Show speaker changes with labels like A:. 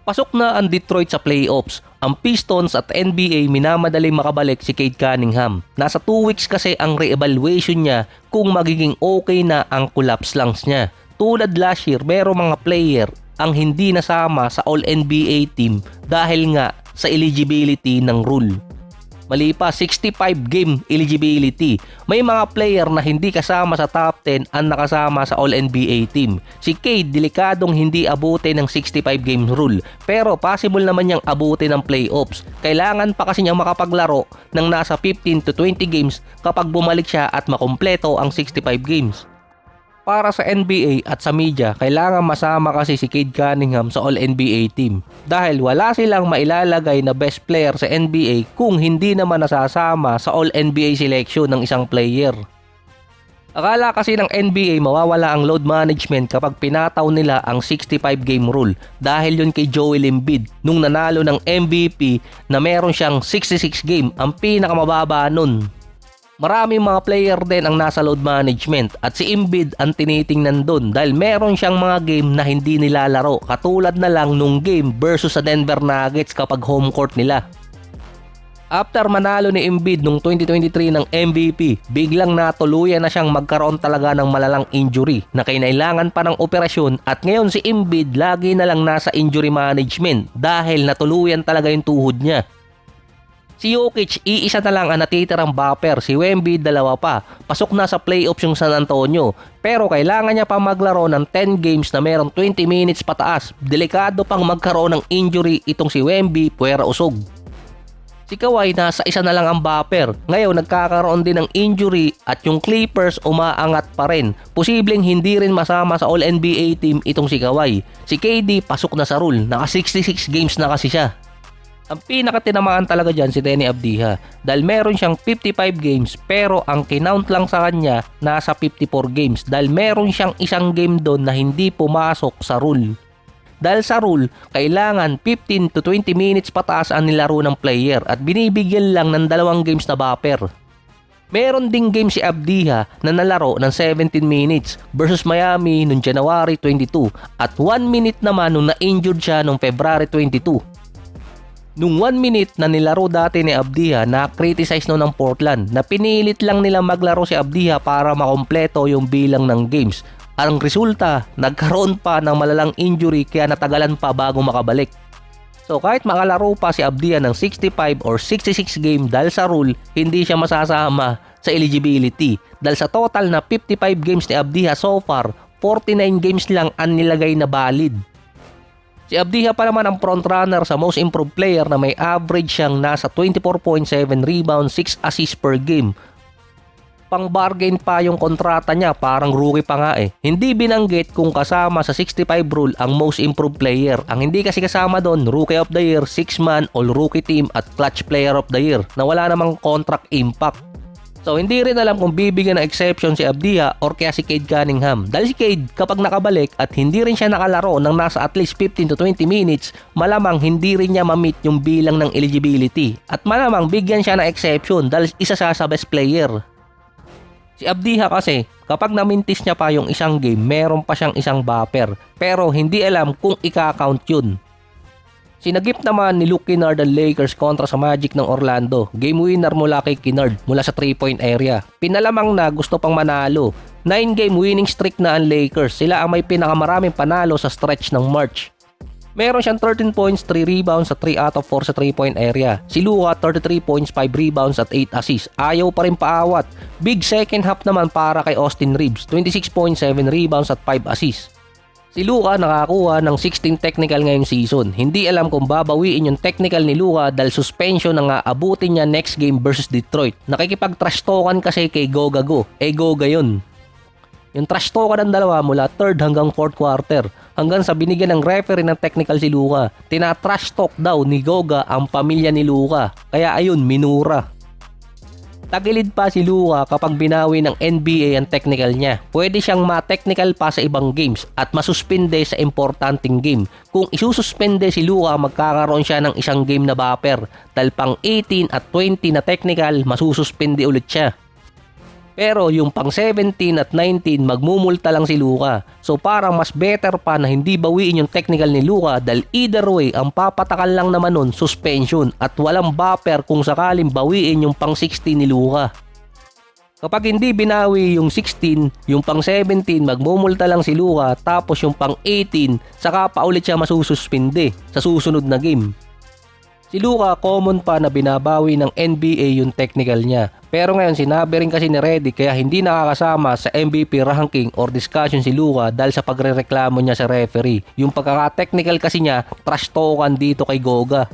A: Pasok na ang Detroit sa playoffs. Ang Pistons at NBA minamadaling makabalik si Cade Cunningham. Nasa 2 weeks kasi ang re-evaluation niya kung magiging okay na ang collapse lungs niya. Tulad last year, merong mga player ang hindi nasama sa All-NBA team dahil nga sa eligibility ng rule. Mali pa, 65 game eligibility. May mga player na hindi kasama sa top 10 ang nakasama sa All-NBA team. Si Cade, delikadong hindi abutin ng 65 game rule. Pero possible naman niyang abutin ng playoffs. Kailangan pa kasi niyang makapaglaro ng nasa 15 to 20 games kapag bumalik siya at makumpleto ang 65 games. Para sa NBA at sa media, kailangan masama kasi si Cade Cunningham sa All-NBA team dahil wala silang mailalagay na best player sa NBA kung hindi naman nasasama sa All-NBA selection ng isang player. Akala kasi ng NBA mawawala ang load management kapag pinataw nila ang 65 game rule dahil yun kay Joel Embiid nung nanalo ng MVP na meron siyang 66 game, ang pinakamababa nun. Maraming mga player din ang nasa load management at si Embiid ang tinitingnan dun dahil meron siyang mga game na hindi nilalaro katulad na lang nung game versus sa Denver Nuggets kapag home court nila. After manalo ni Embiid nung 2023 ng MVP, biglang natuluyan na siyang magkaroon talaga ng malalang injury na kinailangan pa ng operasyon at ngayon si Embiid lagi na lang nasa injury management dahil natuluyan talaga yung tuhod niya. Si Jokic, iisa na lang ang natitirang bopper. Si Wemby, 2 pa. Pasok na sa playoffs yung San Antonio. Pero kailangan niya pa maglaro ng 10 games na merong 20 minutes pataas. Delikado pang magkaroon ng injury itong si Wemby, puwera usog. Si Kawhi, nasa isa na lang ang bopper. Ngayon, nagkakaroon din ng injury at yung Clippers umaangat pa rin. Posibleng hindi rin masama sa All-NBA team itong si Kawhi. Si KD, pasok na sa rule. Naka 66 games na kasi siya. Ang pinakatinamaan talaga dyan si Deni Avdija dahil meron siyang 55 games pero ang kinount lang sa kanya nasa 54 games dahil meron siyang isang game doon na hindi pumasok sa rule. Dahil sa rule, kailangan 15 to 20 minutes pataas ang nilaro ng player at binibigyan lang ng 2 games na buffer. Meron ding game si Avdija na nalaro ng 17 minutes versus Miami noong January 22 at 1 minute naman nung na-injured siya noong February 22. Nung 1 minute na nilaro dati ni Avdija, na-criticize no ng Portland na pinilit lang nila maglaro si Avdija para makompleto yung bilang ng games. Ang resulta, nagkaroon pa ng malalang injury kaya natagalan pa bago makabalik. So kahit makalaro pa si Avdija ng 65 or 66 game dahil sa rule, hindi siya masasama sa eligibility. Dahil sa total na 55 games ni Avdija so far, 49 games lang ang nilagay na valid. Si Avdija pa naman ang frontrunner sa most improved player na may average siyang nasa 24.7 rebounds, 6 assists per game. Pang-bargain pa yung kontrata niya, parang rookie pa nga eh. Hindi binanggit kung kasama sa 65 rule ang most improved player. Ang hindi kasi kasama doon, Rookie of the Year, 6-man, All-Rookie Team at Clutch Player of the Year na wala namang contract impact. So hindi rin alam kung bibigyan ng exception si Avdija or kaya si Cade Cunningham. Dahil si Cade kapag nakabalik at hindi rin siya nakalaro ng nasa at least 15 to 20 minutes, malamang hindi rin niya ma-meet yung bilang ng eligibility. At malamang bigyan siya ng exception dahil isa siya sa best player. Si Avdija kasi kapag namintis niya pa yung isang game, meron pa siyang isang buffer. Pero hindi alam kung ika-count yun. Sinagip naman ni Luke Kennard ang Lakers kontra sa Magic ng Orlando. Game winner mula kay Kennard mula sa 3-point area. Pinalamang na gusto pang manalo. 9-game winning streak na ang Lakers. Sila ang may pinakamaraming panalo sa stretch ng March. Meron siyang 13 points, 3 rebounds at 3 out of 4 sa 3-point area. Si Luka 33 points, 5 rebounds at 8 assists. Ayaw pa rin paawat. Big second half naman para kay Austin Reeves. 26 points, 7 rebounds at 5 assists. Si Luka nakakuha ng 16 technical ngayong season. Hindi alam kung babawiin yung technical ni Luka dahil suspension na nga abutin niya next game versus Detroit. Nakikipag-trash talkan kasi kay Goga Go. Goga yun. Yung trash talkan ng dalawa mula 3rd hanggang 4th quarter. Hanggang sa binigyan ng referee ng technical si Luka. Tina-trash talk daw ni Goga ang pamilya ni Luka. Kaya ayun, minura. Tagilid pa si Luka kapag binawi ng NBA ang technical niya. Pwede siyang ma-technical pa sa ibang games at masuspende sa importanteng game. Kung isususpende si Luka, magkakaroon siya ng isang game na buffer. Dahil pang 18 at 20 na technical, masususpende ulit siya. Pero yung pang 17 at 19 magmumulta lang si Luka. So parang mas better pa na hindi bawiin yung technical ni Luka dahil either way ang papatakan lang naman nun suspension at walang buffer kung sakaling bawiin yung pang 16 ni Luka. Kapag hindi binawi yung 16, yung pang 17 magmumulta lang si Luka tapos yung pang 18 saka pa ulit siya masususpinde sa susunod na game. Si Luka common pa na binabawi ng NBA yung technical niya. Pero ngayon sinabi rin kasi ni Redick kaya hindi nakakasama sa MVP ranking or discussion si Luka dahil sa pagrereklamo niya sa referee. Yung pagkaka-technical kasi niya trash talkan dito kay Goga.